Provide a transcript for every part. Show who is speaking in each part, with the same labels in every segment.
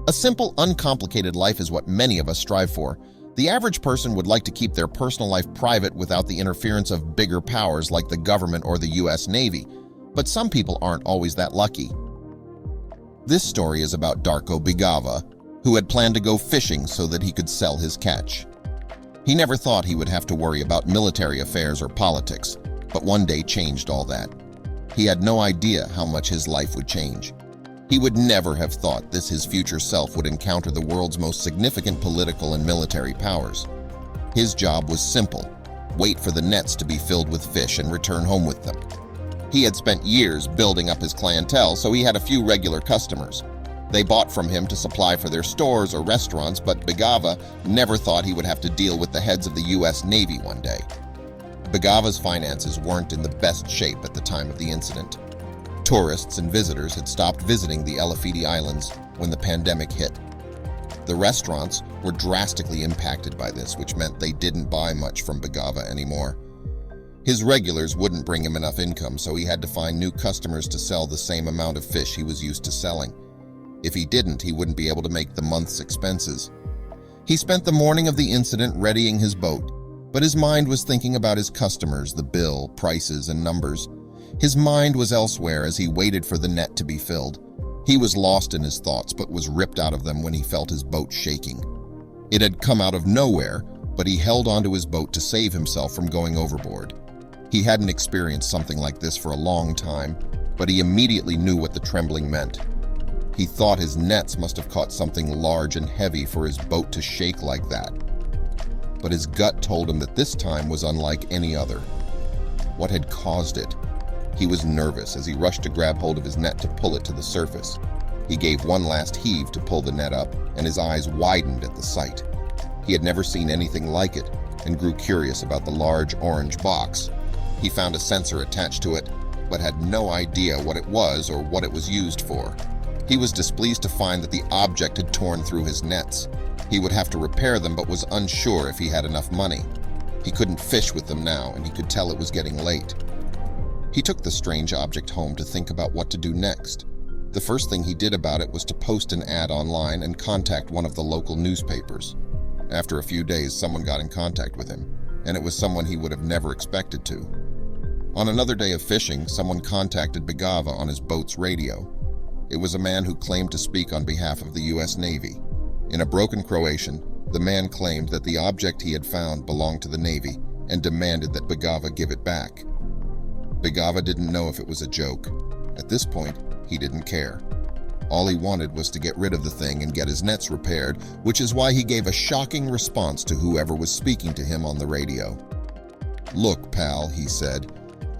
Speaker 1: A simple, uncomplicated life is what many of us strive for. The average person would like to keep their personal life private without the interference of bigger powers like the government or the US Navy. But some people aren't always that lucky. This story is about Darko Bigava, who had planned to go fishing so that he could sell his catch. He never thought he would have to worry about military affairs or politics, but one day changed all that. He had no idea how much his life would change. He would never have thought his future self would encounter the world's most significant political and military powers. His job was simple: wait for the nets to be filled with fish and return home with them. He had spent years building up his clientele, so he had a few regular customers. They bought from him to supply for their stores or restaurants, but Bigava never thought he would have to deal with the heads of the US Navy one day. Bigava's finances weren't in the best shape at the time of the incident. Tourists and visitors had stopped visiting the Elefidi Islands when the pandemic hit. The restaurants were drastically impacted by this, which meant they didn't buy much from Bigava anymore. His regulars wouldn't bring him enough income, so he had to find new customers to sell the same amount of fish he was used to selling. If he didn't, he wouldn't be able to make the month's expenses. He spent the morning of the incident readying his boat, but his mind was thinking about his customers, the bill, prices, and numbers. His mind was elsewhere as he waited for the net to be filled. He was lost in his thoughts, but was ripped out of them when he felt his boat shaking. It had come out of nowhere, but he held onto his boat to save himself from going overboard. He hadn't experienced something like this for a long time, but he immediately knew what the trembling meant. He thought his nets must have caught something large and heavy for his boat to shake like that. But his gut told him that this time was unlike any other. What had caused it? He was nervous as he rushed to grab hold of his net to pull it to the surface. He gave one last heave to pull the net up, and his eyes widened at the sight. He had never seen anything like it, and grew curious about the large orange box. He found a sensor attached to it, but had no idea what it was or what it was used for. He was displeased to find that the object had torn through his nets. He would have to repair them, but was unsure if he had enough money. He couldn't fish with them now, and he could tell it was getting late. He took the strange object home to think about what to do next. The first thing he did about it was to post an ad online and contact one of the local newspapers. After a few days, someone got in contact with him, and it was someone he would have never expected to. On another day of fishing, someone contacted Bigava on his boat's radio. It was a man who claimed to speak on behalf of the US Navy. In a broken Croatian, the man claimed that the object he had found belonged to the Navy and demanded that Bigava give it back. Bigava didn't know if it was a joke. At this point, he didn't care. All he wanted was to get rid of the thing and get his nets repaired, which is why he gave a shocking response to whoever was speaking to him on the radio. "Look, pal," he said,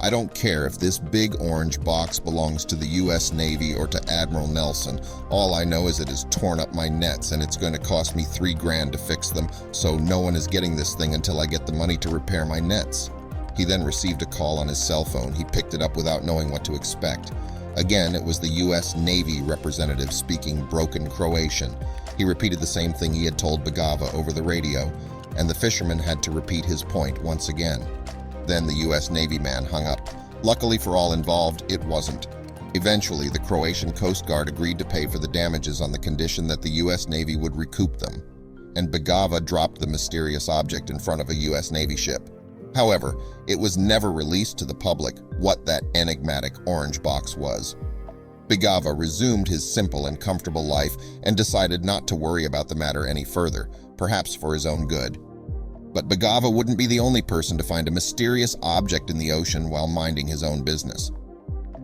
Speaker 1: "I don't care if this big orange box belongs to the US Navy or to Admiral Nelson. All I know is it has torn up my nets and it's going to cost me $3,000 to fix them, so no one is getting this thing until I get the money to repair my nets." He then received a call on his cell phone. He picked it up without knowing what to expect. Again, it was the US Navy representative speaking broken Croatian. He repeated the same thing he had told Bigava over the radio, and the fisherman had to repeat his point once again. Then the US Navy man hung up. Luckily for all involved, it wasn't. Eventually, the Croatian Coast Guard agreed to pay for the damages on the condition that the US Navy would recoup them, and Bigava dropped the mysterious object in front of a US Navy ship. However, it was never released to the public what that enigmatic orange box was. Bigava resumed his simple and comfortable life and decided not to worry about the matter any further, perhaps for his own good. But Bigava wouldn't be the only person to find a mysterious object in the ocean while minding his own business.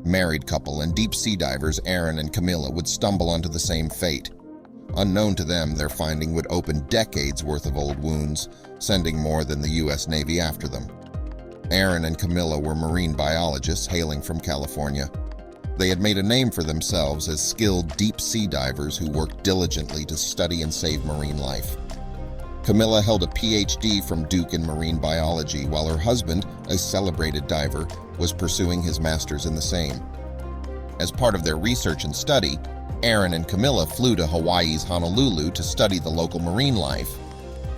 Speaker 1: Married couple and deep-sea divers Aaron and Camilla would stumble onto the same fate. Unknown to them, their finding would open decades worth of old wounds, sending more than the US Navy after them. Aaron and Camilla were marine biologists hailing from California. They had made a name for themselves as skilled deep-sea divers who worked diligently to study and save marine life. Camilla held a PhD from Duke in marine biology, while her husband, a celebrated diver, was pursuing his master's in the same. As part of their research and study, Aaron and Camilla flew to Hawaii's Honolulu to study the local marine life.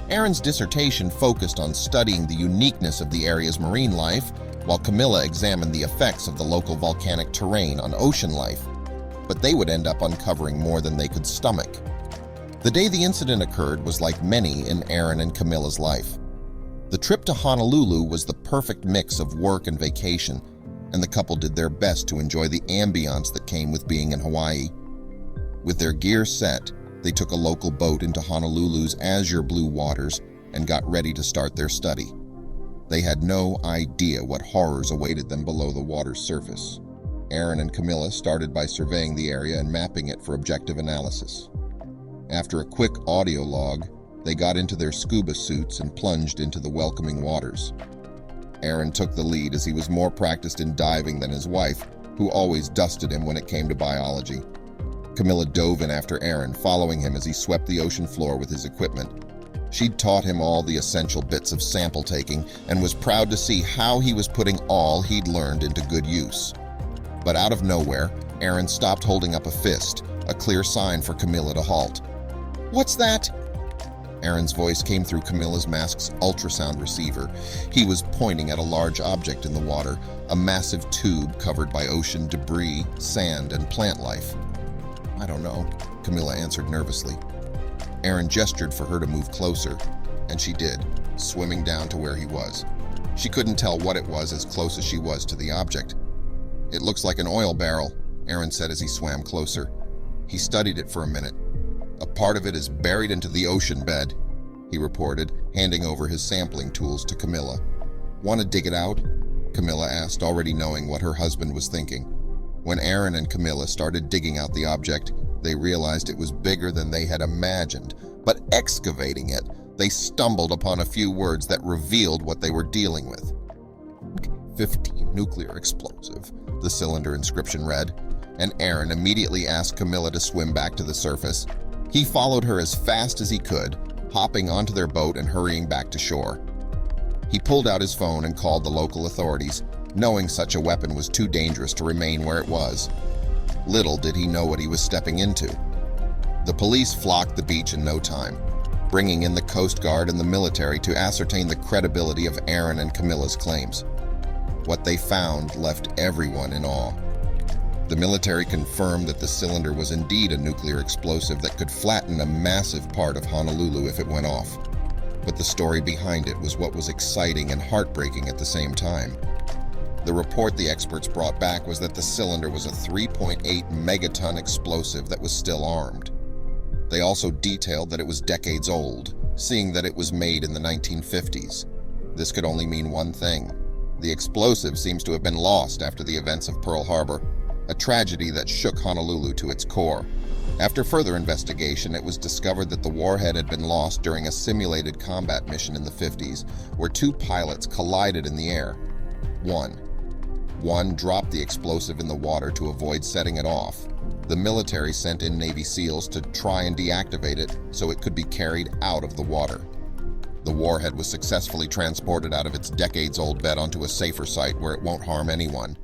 Speaker 1: Aaron's dissertation focused on studying the uniqueness of the area's marine life, while Camilla examined the effects of the local volcanic terrain on ocean life. But they would end up uncovering more than they could stomach. The day the incident occurred was like many in Aaron and Camilla's life. The trip to Honolulu was the perfect mix of work and vacation, and the couple did their best to enjoy the ambiance that came with being in Hawaii. With their gear set, they took a local boat into Honolulu's azure blue waters and got ready to start their study. They had no idea what horrors awaited them below the water's surface. Aaron and Camilla started by surveying the area and mapping it for objective analysis. After a quick audio log, they got into their scuba suits and plunged into the welcoming waters. Aaron took the lead as he was more practiced in diving than his wife, who always dusted him when it came to biology. Camilla dove in after Aaron, following him as he swept the ocean floor with his equipment. She'd taught him all the essential bits of sample taking and was proud to see how he was putting all he'd learned into good use. But out of nowhere, Aaron stopped holding up a fist, a clear sign for Camilla to halt. "What's that?" Aaron's voice came through Camilla's mask's ultrasound receiver. He was pointing at a large object in the water, a massive tube covered by ocean debris, sand, and plant life. "I don't know," Camilla answered nervously. Aaron gestured for her to move closer, and she did, swimming down to where he was. She couldn't tell what it was as close as she was to the object. "It looks like an oil barrel," Aaron said as he swam closer. He studied it for a minute. "A part of it is buried into the ocean bed," he reported, handing over his sampling tools to Camilla. "Want to dig it out?" Camilla asked, already knowing what her husband was thinking. When Aaron and Camilla started digging out the object, they realized it was bigger than they had imagined. But excavating it, they stumbled upon a few words that revealed what they were dealing with. 15 nuclear explosive, the cylinder inscription read, and Aaron immediately asked Camilla to swim back to the surface. He followed her as fast as he could, hopping onto their boat and hurrying back to shore. He pulled out his phone and called the local authorities, knowing such a weapon was too dangerous to remain where it was. Little did he know what he was stepping into. The police flocked the beach in no time, bringing in the Coast Guard and the military to ascertain the credibility of Aaron and Camilla's claims. What they found left everyone in awe. The military confirmed that the cylinder was indeed a nuclear explosive that could flatten a massive part of Honolulu if it went off. But the story behind it was what was exciting and heartbreaking at the same time. The report the experts brought back was that the cylinder was a 3.8 megaton explosive that was still armed. They also detailed that it was decades old, seeing that it was made in the 1950s. This could only mean one thing. The explosive seems to have been lost after the events of Pearl Harbor, a tragedy that shook Honolulu to its core. After further investigation, it was discovered that the warhead had been lost during a simulated combat mission in the 50s, where two pilots collided in the air. One dropped the explosive in the water to avoid setting it off. The military sent in Navy SEALs to try and deactivate it so it could be carried out of the water. The warhead was successfully transported out of its decades-old bed onto a safer site where it won't harm anyone.